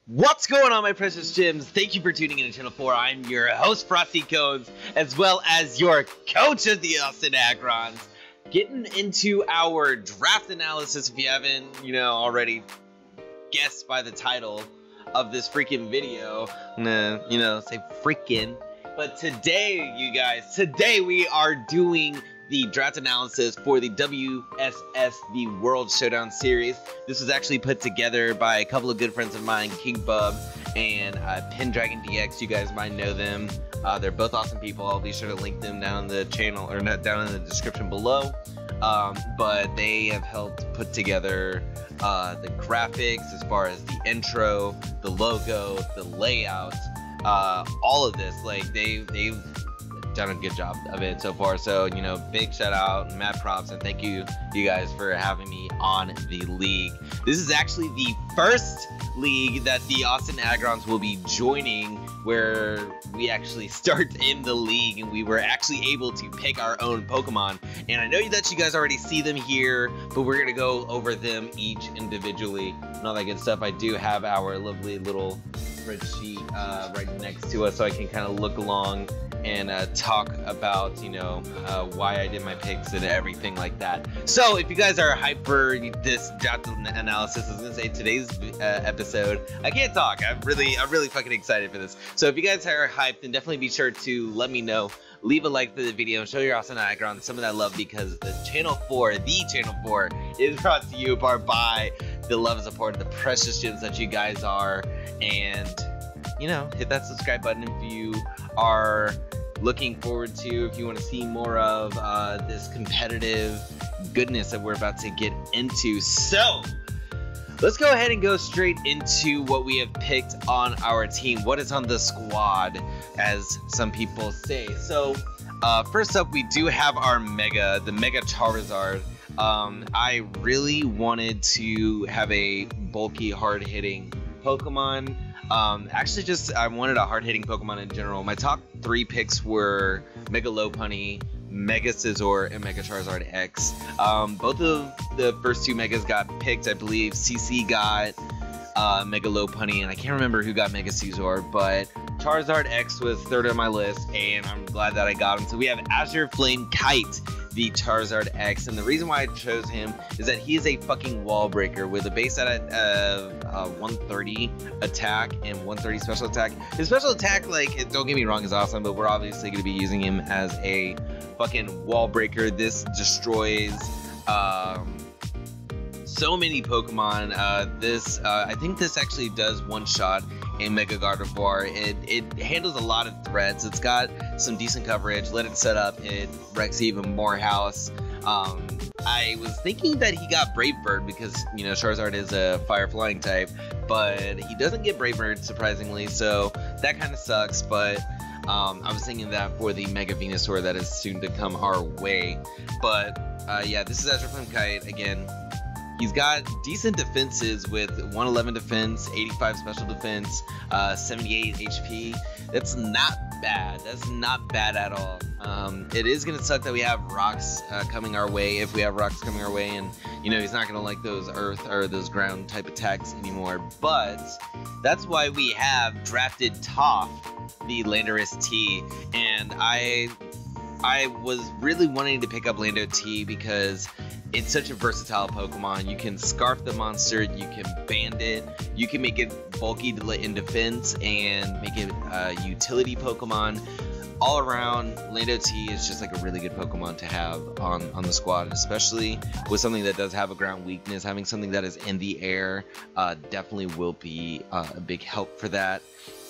What's going on, my precious gems? Thank you for tuning in to Channel 4. I'm your host, Frosty Kones, as well as your coach of the Austin Aggrons. Getting into our draft analysis, if you haven't, already guessed by the title of this freaking video. I'm gonna, say freaking. But today, you guys, we are doing the draft analysis for the WSS, the World Showdown Series. This was actually put together by a couple of good friends of mine, King Bub and Pendragon DX. You guys might know them. They're both awesome people. I'll be sure to link them down in the channel, or not down in the description below. But they have helped put together the graphics as far as the intro, the logo, the layout, all of this. Like they've done a good job of it so far. So, big shout out and mad props, and thank you guys for having me on the league. This is actually the first league that the Austin Aggrons will be joining, where we actually start in the league and we were actually able to pick our own Pokemon. And I know that you guys already see them here, but we're gonna go over them each individually and all that good stuff. I do have our lovely little spreadsheet right next to us, so I can kind of look along and talk about, why I did my picks and everything like that. So if you guys are hyped for this draft analysis, I was gonna say today's episode, I can't talk. I'm really fucking excited for this. So if you guys are hyped, then definitely be sure to let me know. Leave a like for the video and show your Austin Aggrons some of that love, because the Channel 4, is brought to you by the love and support of the precious gems that you guys are. And hit that subscribe button if you are looking forward to, if you want to see more of this competitive goodness that we're about to get into. So let's go ahead and go straight into what we have picked on our team. What is on the squad, as some people say. So first up, we do have our the Mega Charizard. I really wanted to have a bulky, hard-hitting Pokemon. Actually, I wanted a hard-hitting Pokemon in general. My top 3 picks were Mega Lopunny, Mega Scizor, and Mega Charizard X. Both of the first 2 Megas got picked. I believe CC got Mega Lopunny, and I can't remember who got Mega Scizor, but Charizard X was 3rd on my list, and I'm glad that I got him. So we have Azure Flame Kite, the Charizard X, and the reason why I chose him is that he is a fucking wall breaker with a base at 130 attack and 130 special attack. His special attack, don't get me wrong, is awesome, but we're obviously going to be using him as a fucking wall breaker. This destroys so many Pokemon. I think this actually does one-shot a Mega Gardevoir. It handles a lot of threats. It's got some decent coverage. Let it set up, it wrecks even more house. I was thinking that he got Brave Bird because, Charizard is a fire flying type, but he doesn't get Brave Bird, surprisingly, so that kind of sucks. But I was thinking that for the Mega Venusaur that is soon to come our way. But yeah, this is Azure Flame Kite. Again, he's got decent defenses with 111 defense, 85 special defense, 78 HP. That's not bad. That's not bad at all. It is going to suck that we have rocks coming our way, if we have rocks coming our way, and he's not going to like those earth or those ground type attacks anymore. But that's why we have drafted Toph, the Landorus T, and I was really wanting to pick up Lando T because it's such a versatile Pokemon. You can Scarf the monster, you can band it, you can make it bulky in defense and make it a utility Pokemon. All around, Lando T is just like a really good Pokemon to have on the squad, especially with something that does have a ground weakness. Having something that is in the air definitely will be a big help for that.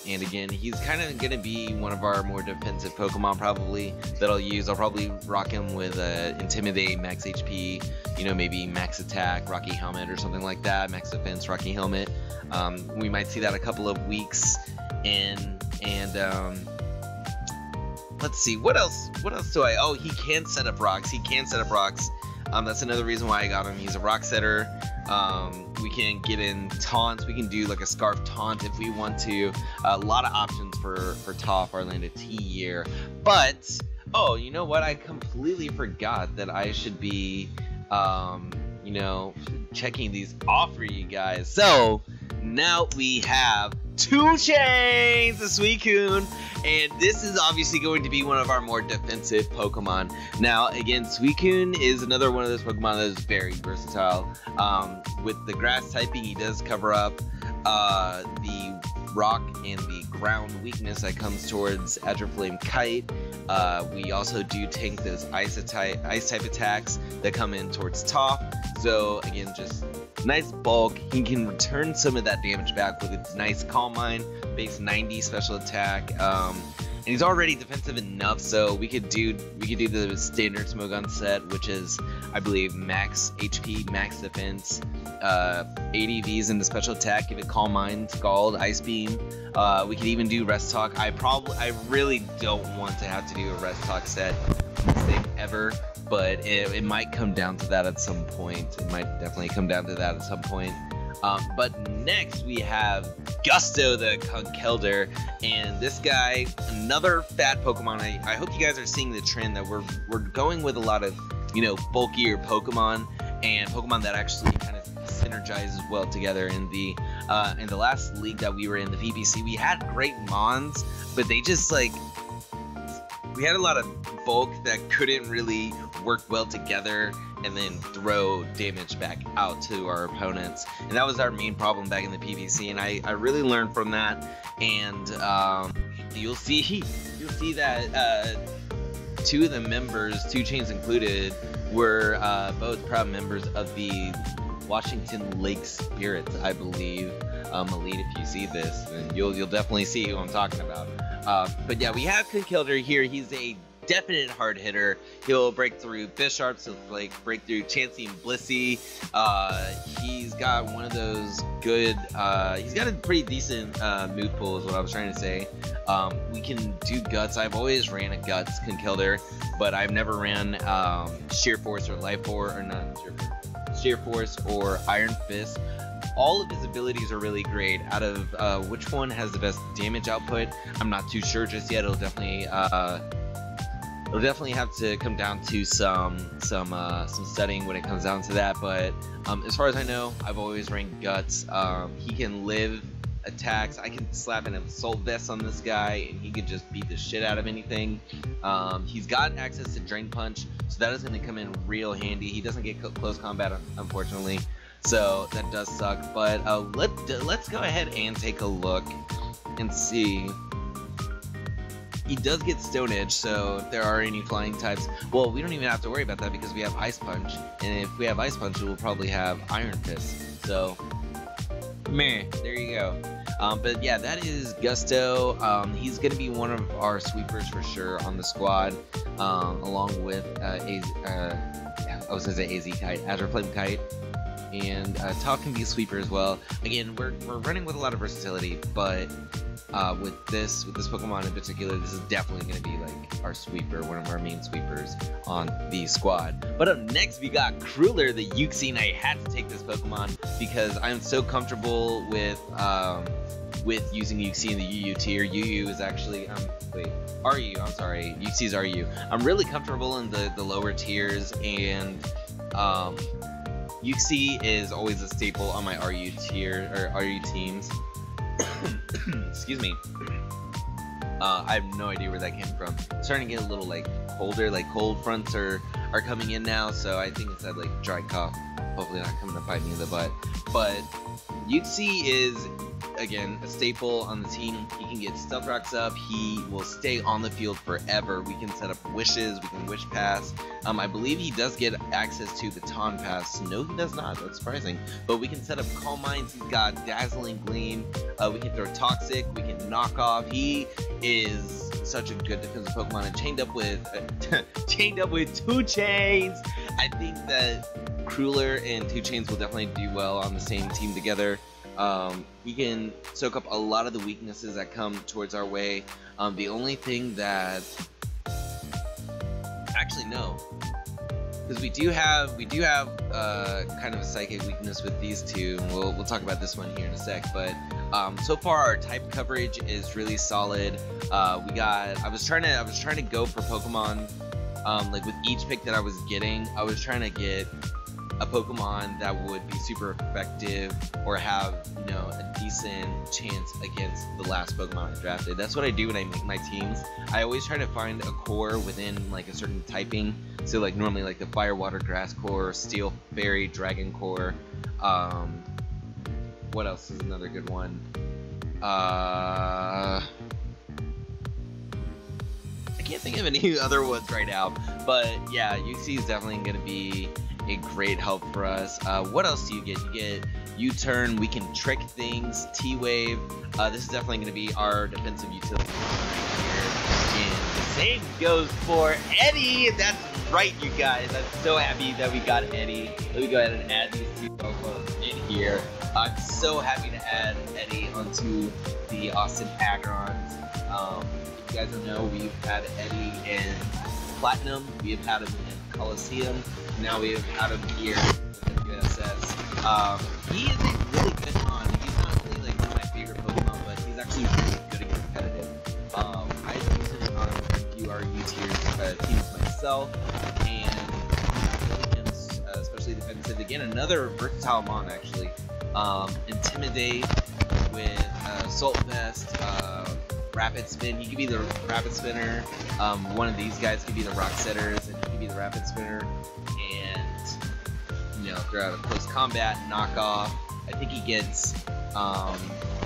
And again, he's kind of going to be one of our more defensive Pokemon probably that I'll use. I'll probably rock him with Intimidate, Max HP, maybe Max Attack, Rocky Helmet or something like that. Max Defense, Rocky Helmet. We might see that a couple of weeks in. And let's see, what else do I... Oh, he can set up rocks. That's another reason why I got him. He's a rock setter. We can get in taunts. We can do like a Scarf taunt if we want to. A lot of options for Toph, our Lando T year. But, oh, you know what? I completely forgot that I should be you know, checking these off for you guys. So now we have 2 Chains, the Suicune, and this is obviously going to be one of our more defensive Pokemon. Now, again, Suicune is another one of those Pokemon that is very versatile. With the grass typing, he does cover up the rock and the ground weakness that comes towards Flame Kite. We also do tank those ice type attacks that come in towards top. So again, just nice bulk. He can return some of that damage back with its nice Calm Mind, base 90 special attack. And he's already defensive enough, so we could do the standard Smogon set, which is, I believe, max HP, max defense, 80 Vs into special attack, give it Calm Mind, Scald, Ice Beam. We could even do Rest Talk. I really don't want to have to do a Rest Talk set mistake ever, but it might come down to that at some point. It might definitely come down to that at some point. But next we have Gusto the Conkeldurr, and this guy, another fat Pokemon. I hope you guys are seeing the trend that we're going with a lot of, you know, bulkier Pokemon and Pokemon that actually kind of synergizes well together. In the last league that we were in, the VBC, we had great Mons, but they just like, we had a lot of bulk that couldn't really work well together and then throw damage back out to our opponents, and that was our main problem back in the PVC, and I really learned from that. And you'll see that 2 of the members, 2 Chains included, were both proud members of the Washington Lake Spirits, I believe. Elite, if you see this, then you'll definitely see who I'm talking about. But yeah, we have Conkeldurr here. He's a definite hard hitter. He'll break through Bisharps, he'll like break through Chansey and Blissey. He's got one of those good, he's got a pretty decent move pool is what I was trying to say. We can do Guts. I've always ran a Guts Conkeldurr, but I've never ran Sheer Force or Life Force, or not Sheer Force or Iron Fist. All of his abilities are really great. Out of which one has the best damage output, I'm not too sure just yet. It'll definitely have to come down to some studying when it comes down to that. But as far as I know, I've always ranked Guts. He can live attacks. I can slap an Assault Vest on this guy, and he could just beat the shit out of anything. He's got access to Drain Punch, so that is going to come in real handy. He doesn't get close combat, unfortunately, so that does suck. But let's go ahead and take a look and see. He does get Stone Edge, so if there are any flying types, well, we don't even have to worry about that because we have Ice Punch, and if we have Ice Punch, we'll probably have Iron Fist. So, meh, there you go. But yeah, that is Gusto. He's going to be one of our sweepers for sure on the squad, along with I was going to say AZ Kite, Azure Flame Kite, and Talk can be a sweeper as well. Again, we're running with a lot of versatility, but with this Pokemon in particular, this is definitely going to be like our sweeper, one of our main sweepers on the squad. But up next, we got Cruller, the Uxie, and I had to take this Pokemon because I'm so comfortable with using Uxie in the UU tier. UU is actually, RU, I'm sorry, Uxie's RU. I'm really comfortable in the lower tiers, and Uxie is always a staple on my RU tier, or RU teams. Excuse me. I have no idea where that came from. It's starting to get a little like colder, like cold fronts are coming in now, so I think it's that like dry cough. Hopefully not coming to bite me in the butt. But Uxie is, again, a staple on the team. He can get Stealth Rocks up. He will stay on the field forever. We can set up wishes. We can wish pass. I believe he does get access to the Baton Pass. No, he does not. That's surprising. But we can set up Calm Minds. He's got Dazzling Gleam. We can throw Toxic. We can knock off. He is such a good defensive Pokemon, and chained up with 2 Chains. I think that Cruller and 2 Chains will definitely do well on the same team together. We can soak up a lot of the weaknesses that come towards our way. The only thing that, actually no, because we do have kind of a psychic weakness with these two, and we'll talk about this one here in a sec. But so far our type coverage is really solid. I was trying to go for Pokemon, like with each pick that I was getting, I was trying to get a Pokemon that would be super effective or have, you know, a decent chance against the last Pokemon I drafted. That's what I do when I make my teams. I always try to find a core within like a certain typing. So like normally like the Fire, Water, Grass core, Steel, Fairy, Dragon core. What else is another good one? I can't think of any other ones right now, but yeah, UC is definitely going to be a great help for us. What else do you get? You get U-turn, we can trick things, T-Wave. This is definitely going to be our defensive utility right here. And the same goes for Eddie. That's right, you guys. I'm so happy that we got Eddie. Let me go ahead and add these two Pokemon in here. I'm so happy to add Eddie onto the Austin Aggrons. If you guys don't know, we've had Eddie in Platinum, we've had him in Coliseum, now we've had him here with WSS. He is a really good Mon. He's not only like one of my favorite Pokemon, but he's actually really good and competitive. I've used him on a few RU teams myself, and really him, especially defensive. Again, another versatile Mon actually. Intimidate with Assault Vest, Rapid Spin. He could be the Rapid Spinner. One of these guys could be the Rock Setters, and he could be the Rapid Spinner. And you know, throughout a close combat, knockoff. I think he gets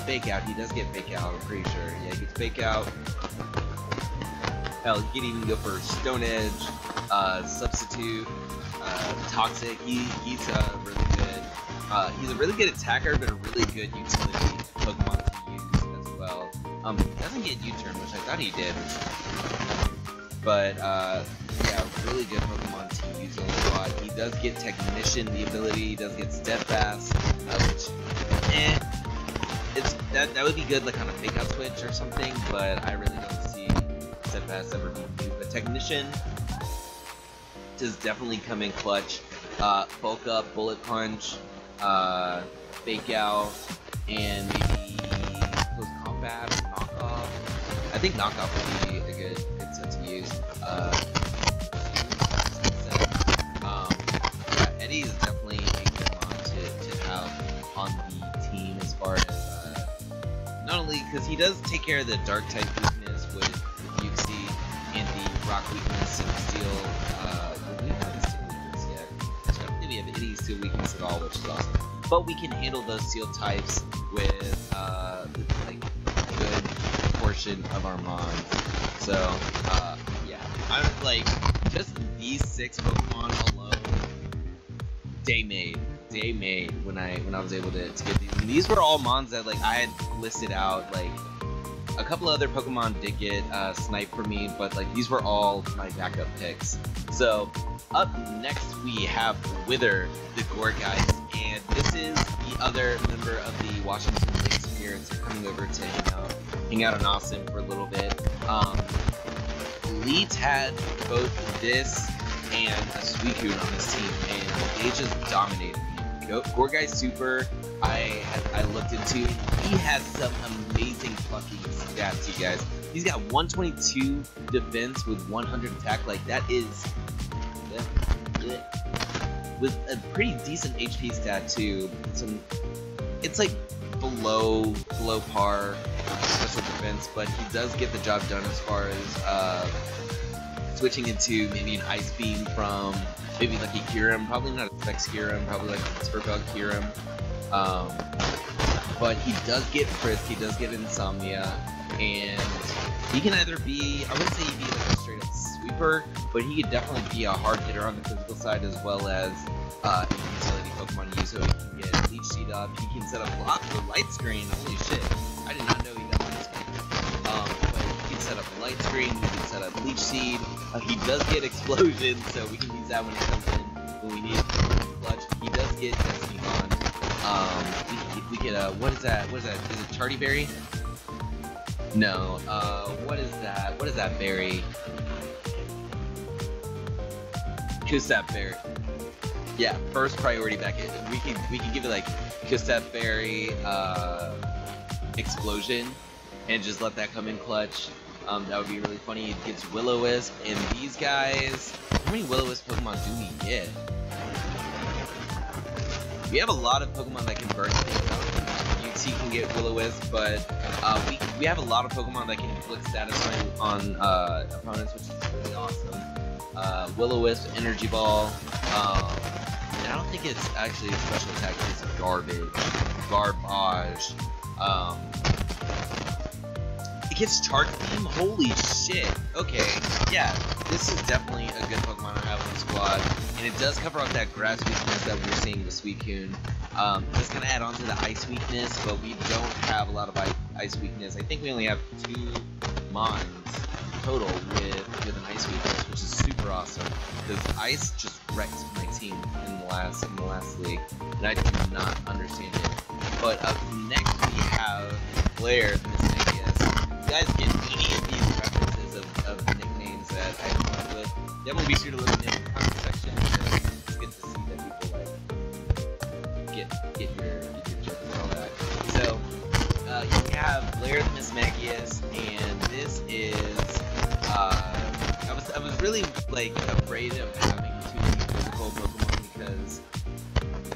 Fake Out. He does get Fake Out. I'm pretty sure. Yeah, he gets Fake Out. Hell, he can even go for Stone Edge, Substitute, Toxic. He's really good. He's a really good attacker, but a really good utility Pokemon to use as well. He doesn't get U-turn, which I thought he did. But, yeah, really good Pokemon to use on the squad. He does get Technician, the ability. He does get Steadfast, which, that would be good, like, on a Fake Out switch or something, but I really don't see Steadfast ever being used. But Technician does definitely come in clutch. Bulk Up, Bullet Punch, Fake Out, and maybe close combat, knockoff. I think knockoff would be a good set to use. Yeah, Eddie is definitely a good Mon to have on the team as far as not only because he does take care of the dark type weakness with Uxie and the rock weakness and steel. We don't have the steel weakness yet. I don't think we have any steel weakness at all, which is awesome. But we can handle those steel types with like a good portion of our mons. So yeah, I'm like just these 6 Pokemon alone. Day made when I was able to get these. And these were all mons that like I had listed out. Like a couple other Pokemon did get sniped for me, but like these were all my backup picks. So up next we have Wither, the Gourgeist, and this is the other member of the Washington Lynx Spirits coming over to hang out in Austin for a little bit. Elite had both this and a Suicune on his team, and they just dominated me. Gourgeist Super, I looked into. He has some amazing fucking stats, you guys. He's got 122 defense with 100 attack. Like that is with a pretty decent HP stat too. It's like below par special defense, but he does get the job done as far as switching into maybe an Ice Beam from maybe like a Kyurem, probably not a Specs Kyurem, probably like a Turbo Kyurem. But he does get Frisk, he does get Insomnia, and he can either be, I wouldn't say he'd be like a straight up sweeper, but he could definitely be a hard hitter on the physical side as well as a utility Pokemon to use. So he can get Leech Seed up, he can set up block for Light Screen. Holy shit, I did not know he got Light Screen. But he can set up a Light Screen, he can set up Leech Seed, he does get Explosion, so we can use that when it comes in, when we need it clutch. He does get Destiny Bond. We get what is that? Is it Charty Berry? No, what is that? What is that berry? Kusap Berry. Yeah, first priority back in. We can give it like Kusap Berry, Explosion, and just let that come in clutch. That would be really funny. It gets Will-O-Wisp, and these guys. How many Will-O-Wisp Pokemon do we get? We have a lot of Pokemon that can burn things up. UT can get Will-O-Wisp, but we have a lot of Pokemon that can inflict status on opponents, which is really awesome. Will-O-Wisp, Energy Ball. And I don't think it's actually a special attack. It's garbage. It gets Charge Beam. Holy shit. Okay, yeah, this is definitely a good Pokemon to have on the squad, and it does cover up that grass weakness that we're seeing with Suicune. It's gonna add on to the ice weakness, but we don't have a lot of ice weakness. I think we only have 2 Mons total with an ice weakness, which is super awesome because ice just wrecked my team in the last league, and I do not understand it. But up next we have Blair, the Mismagius. You guys get any of these references of nicknames that I come up with, definitely be sure to let me know in the comment section, because it's good to see that people like get your jokes and all that. So you have Blair the Mismagius, and this is I was really like afraid of having too many physical Pokemon, because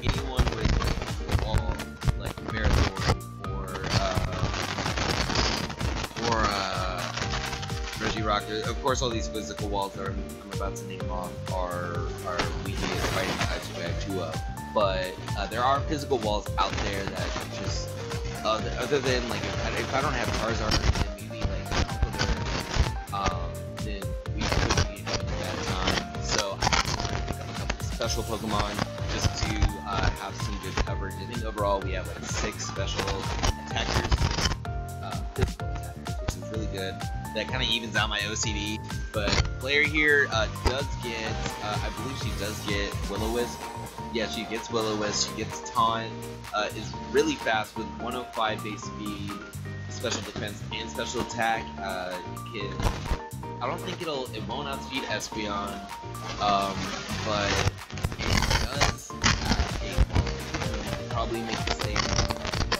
anyone with all like Marathon or Regirock, of course all these physical walls that I'm about to name off are weakest fighting types we have 2 of. But there are physical walls out there that just other than like if I don't have Charizard, then maybe like then we could be having a bad time. So I want to pick up a couple of special Pokemon just to have some good coverage. I think overall we have like 6 special attackers, physical attackers, which is really good. That kind of evens out my OCD. But Blair here does get, I believe she does get Will-O-Wisp. Yeah, she gets Will-O-Wisp, she gets Taunt, is really fast with 105 base speed, special defense, and special attack. I don't think it won't outspeed Espeon, but it does have a probably make the same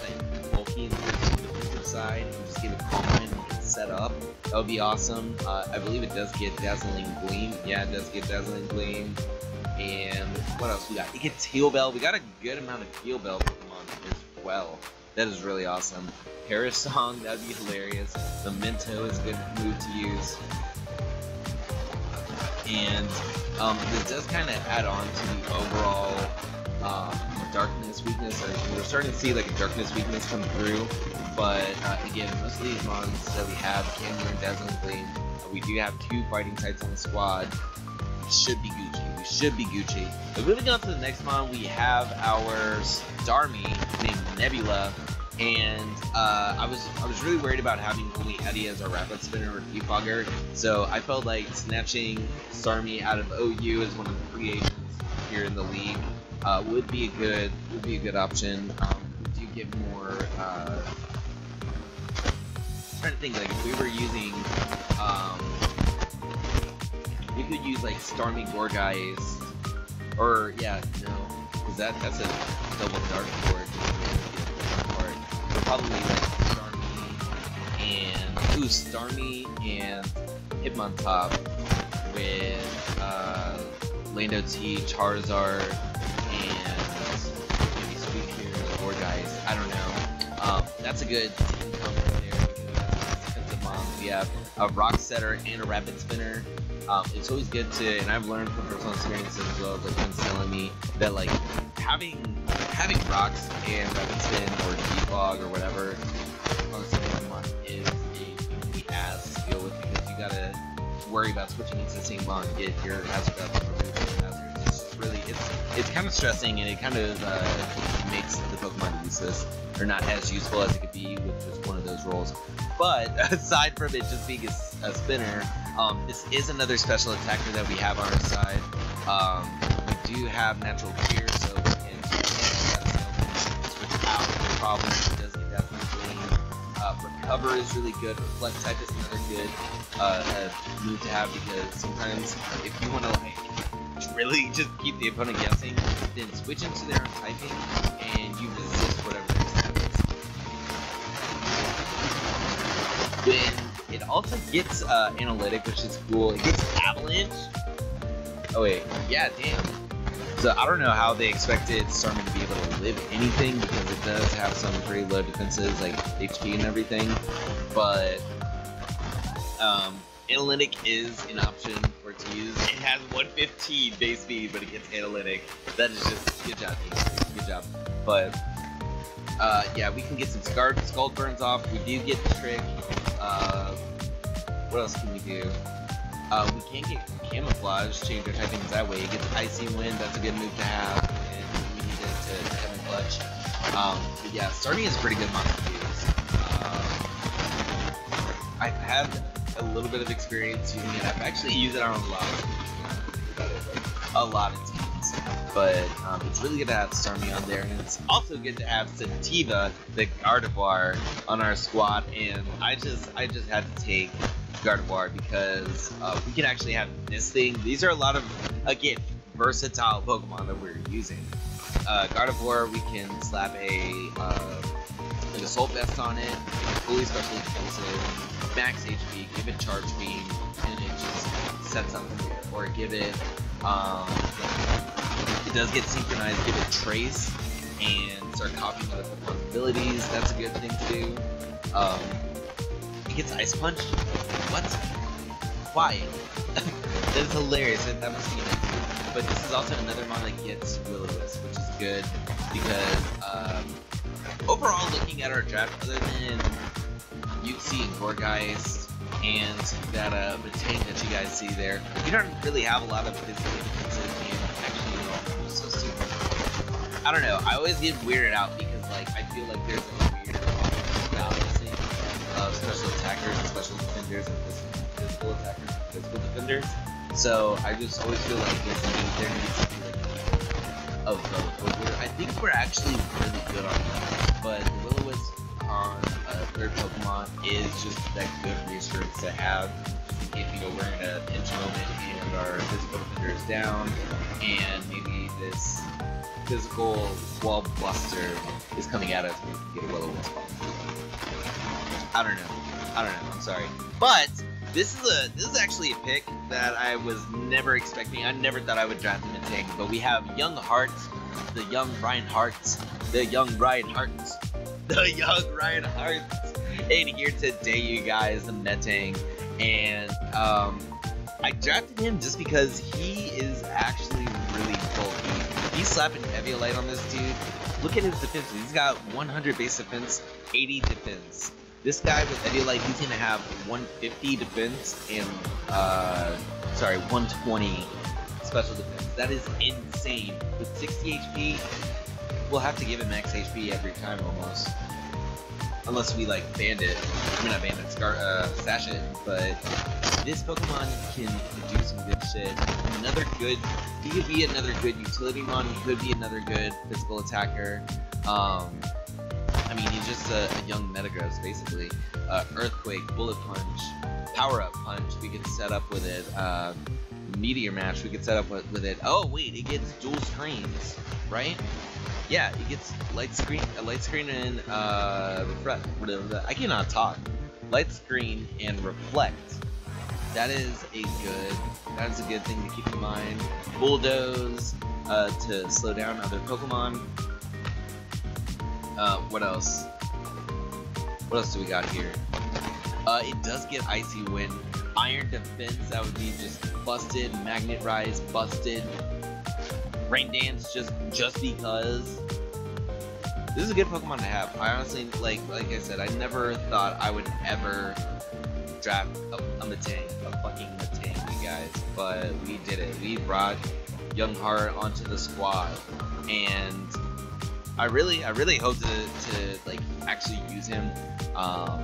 like bulky on the defensive side and just get a common and set up. That would be awesome. I believe it does get Dazzling Gleam. Yeah, it does get Dazzling Gleam. And what else we got? It gets Heal Bell. We got a good amount of Heal Bell Pokemon as well. That is really awesome. Paris Song, that'd be hilarious. The Mento is a good move to use. And this does kind of add on to the overall darkness weakness. We're starting to see like a darkness weakness come through. But again, most of these mons that we have can learn Dazzling Gleam. We do have 2 fighting types on the squad. We should be Gucci. But moving on to the next mon, we have our Starmie named Nebula, and I was really worried about having only Eddie as our Rapid Spinner or Defogger, so I felt like snatching Starmie out of OU as one of the free agents here in the league would be a good option. We do get more. I'm trying to think, like if we were using. We could use like Starmie Gourgeist, or yeah, no, because that's a double dark board. Probably like Starmie and Hitmontop with Lando T, Charizard, and maybe Suicune or Gourgeist. I don't know. That's a good team combo there because that's defensive mons. We have a Rock Setter and a Rapid Spinner. It's always good to, and I've learned from personal experiences as well, like friends telling me that like having rocks and Rapid Spin or Defog or whatever on the same Pokemon is a complete ass to deal with, because you gotta worry about switching into the same mon, get your hazard up, or remove your hazards. It's just really, it's kind of stressing, and it kind of makes the Pokemon useless, or not as useful as it could be with just one of those roles. But aside from it just being a spinner, this is another special attacker that we have on our side. We do have Natural Cure, so we can switch out no problem. It does get that Gleam. Recover is really good. Reflect type is another good move to have, because sometimes if you want to like really just keep the opponent guessing, then switch into their own typing and you resist whatever their step is. When it also gets Analytic, which is cool. It gets Avalanche. Oh wait, yeah, damn. So I don't know how they expected Starman to be able to live anything, because it does have some pretty low defenses, like HP and everything. But Analytic is an option for it to use. It has 115 base speed, but it gets Analytic. That is just good job, team. Good job. But yeah, we can get some Scald Burns off. We do get the Trick. What else can we do? We can get Camouflage, change our typings that way. It gets Icy Wind, that's a good move to have, and we need it to have a clutch. But yeah, Starmie is a pretty good monster to use. I've had a little bit of experience using it. I've actually used it on a lot of teams. But it's really good to have Starmie on there, and it's also good to have Sativa, the Gardevoir, on our squad. And I just had to take Gardevoir because we can actually have this thing. These are a lot of, again, versatile Pokemon that we're using. Gardevoir, we can slap an Assault Vest on it, fully special defensive, max HP, give it Charge Beam, and it just sets up here. Or give it, it does get synchronized, give it Trace, and start copying other Pokemon's abilities. That's a good thing to do. It gets Ice Punch. What? Why? That is hilarious. I've never seen it. But this is also another mon that gets Will-O-Wisp, which is good because overall, looking at our draft, other than Uxie and Gourgeist and that Matang that you guys see there, we don't really have a lot of physical defensive and actually so super. I don't know. I always get weirded out because like I feel like there's a weird balancing of special attackers and special defenders and physical attackers and physical defenders. So I just always feel like there needs to be like of both. I think we're actually really good on that, but the Will-O-Wisp on a third Pokemon is just that good resource to have if we're in a pinch moment and our physical defender is down, and maybe this physical wall buster is coming at us, we can get a Will-O-Wisp off. I don't know. I'm sorry, but this is actually a pick that I was never expecting. I never thought I would draft him and take, but we have Young Heart, the young Ryan Hart, and here today, you guys, the Metang, and I drafted him just because he is actually really bulky. He's slapping Eviolite on this dude. Look at his defense. He's got 100 base defense, 80 defense. This guy with Eviolite, he's gonna have 150 defense and 120 special defense. That is insane. With 60 HP, we'll have to give him max HP every time almost. Unless we like Bandit. I mean not Bandit, Sash it, but this Pokemon can do some good shit. He could be another good utility mon, he could be another good physical attacker. I mean, he's just a young Metagross, basically. Earthquake, Bullet Punch, Power Up Punch, we could set up with it. Meteor Mash, we could set up with it. Oh, wait, it gets dual screens, right? Yeah, it gets light screen and I cannot talk. Light screen and reflect. That is a good thing to keep in mind. Bulldoze to slow down other Pokemon. What else? What else do we got here? It does get Icy Wind. Iron Defense, that would be just busted. Magnet Rise, busted. Rain Dance, just because. This is a good Pokemon to have. I honestly, like I said, I never thought I would ever draft a Metang, a fucking Metang, you guys. But we did it. We brought Young Heart onto the squad, and I really hope to like actually use him. I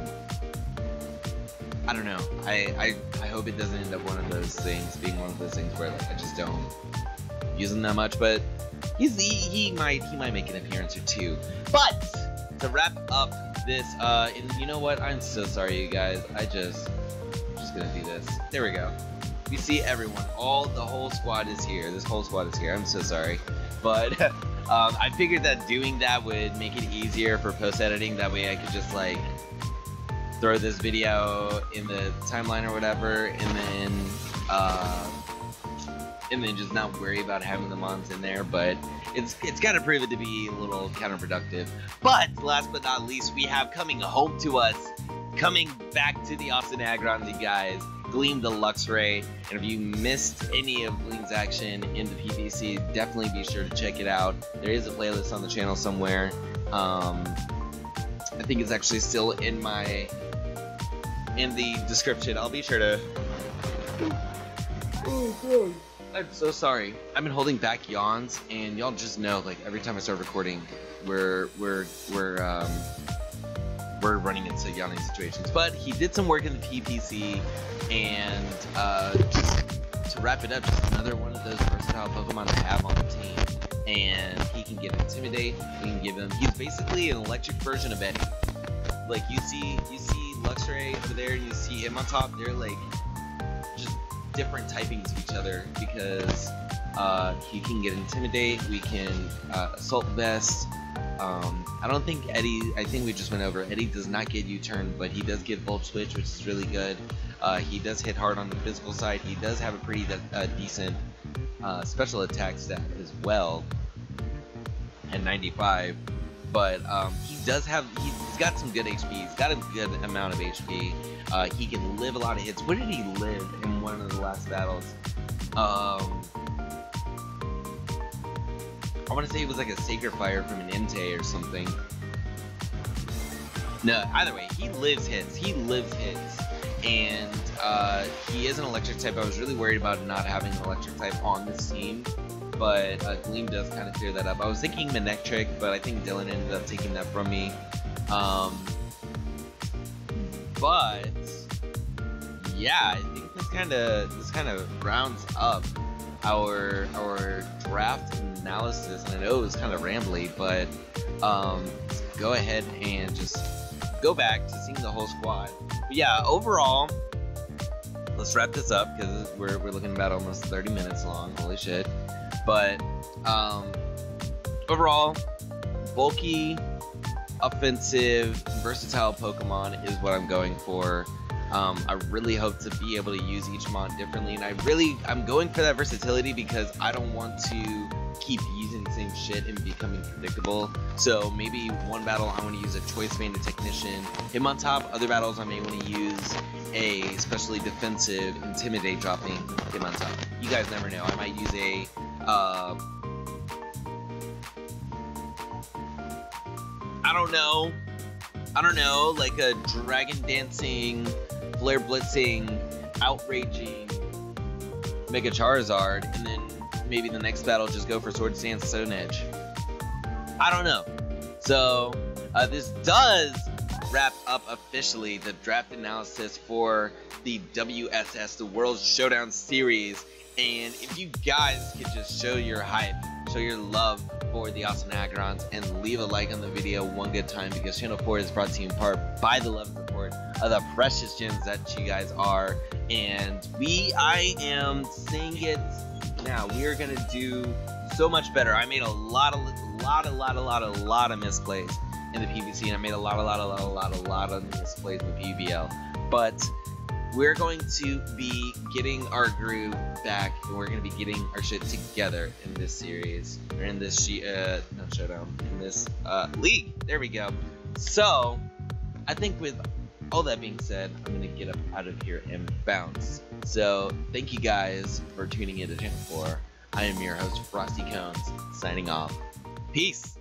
don't know. I hope it doesn't end up being one of those things where like I just don't use him that much. But he might make an appearance or two. But to wrap up this, and you know what? I'm so sorry, you guys. I'm just gonna do this. There we go. You see everyone. The whole squad is here. This whole squad is here. I'm so sorry, but. I figured that doing that would make it easier for post-editing. That way I could just like throw this video in the timeline or whatever, and then and then just not worry about having the mons in there, but it's kind of proven to be a little counterproductive. But last but not least, we have coming home to us, coming back to the Austin Aggrons, you guys, Gleam the Luxray. And if you missed any of Gleam's action in the PVC, definitely be sure to check it out. There is a playlist on the channel somewhere. I think it's actually still in the description. I'll be sure to. Oh God. I'm so sorry. I've been holding back yawns, and y'all just know, like, every time I start recording, we're running into yawning situations. But he did some work in the PPC, and just to wrap it up, just another one of those versatile Pokemon to have on the team. And he can get Intimidate. We can give him. He's basically an electric version of Eddie. Like, you see Luxray over there, and you see him on top. They're like just different typings of each other, because he can get Intimidate, we can Assault Vest. I don't think Eddie, I think we just went over, Eddie does not get U-turn, but he does get Volt Switch, which is really good. He does hit hard on the physical side. He does have a pretty decent special attack stat as well at 95, but he's got some good HP. He's got a good amount of HP. He can live a lot of hits. What did he live in one of the last battles? I want to say it was like a Sacred Fire from an Entei or something. No, either way, he lives hits. He lives hits. And he is an electric type. I was really worried about not having an electric type on this team, but Gleam does kind of clear that up. I was thinking Manectric, but I think Dylan ended up taking that from me. But yeah, I think this kind of rounds up our draft analysis. And I know it was kind of rambly, but let's go ahead and just go back to seeing the whole squad. But yeah, overall, let's wrap this up, because we're looking about almost 30 minutes long. Holy shit! But overall, bulky, offensive, versatile Pokemon is what I'm going for. I really hope to be able to use each mon differently, and I'm going for that versatility, because I don't want to keep using the same shit and becoming predictable. So maybe one battle I want to use a Choice Band, a Technician, Hitmontop. Other battles I may want to use a specially defensive Intimidate dropping Hitmontop. You guys never know. I might use a I don't know, like a Dragon Dancing, Flare Blitzing, Outraging Mega Charizard, and then maybe the next battle just go for Sword Stance, Stone Edge. I don't know. So this does wrap up officially the draft analysis for the WSS, the World Showdown Series. And if you guys could just show your hype, show your love for the Austin Aggrons, and leave a like on the video one good time, because Channel 4 is brought to you in part by the love and support of the precious gems that you guys are. And I am saying it now, we are gonna do so much better. I made a lot of misplays in the PVC, and I made a lot of misplays in the PVL. But we're going to be getting our groove back, and we're going to be getting our shit together in this series, or in this showdown, in this league. There we go. So I think with all that being said, I'm going to get up out of here and bounce. So thank you guys for tuning in to Channel 4. I am your host, Frosty Kones, signing off. Peace.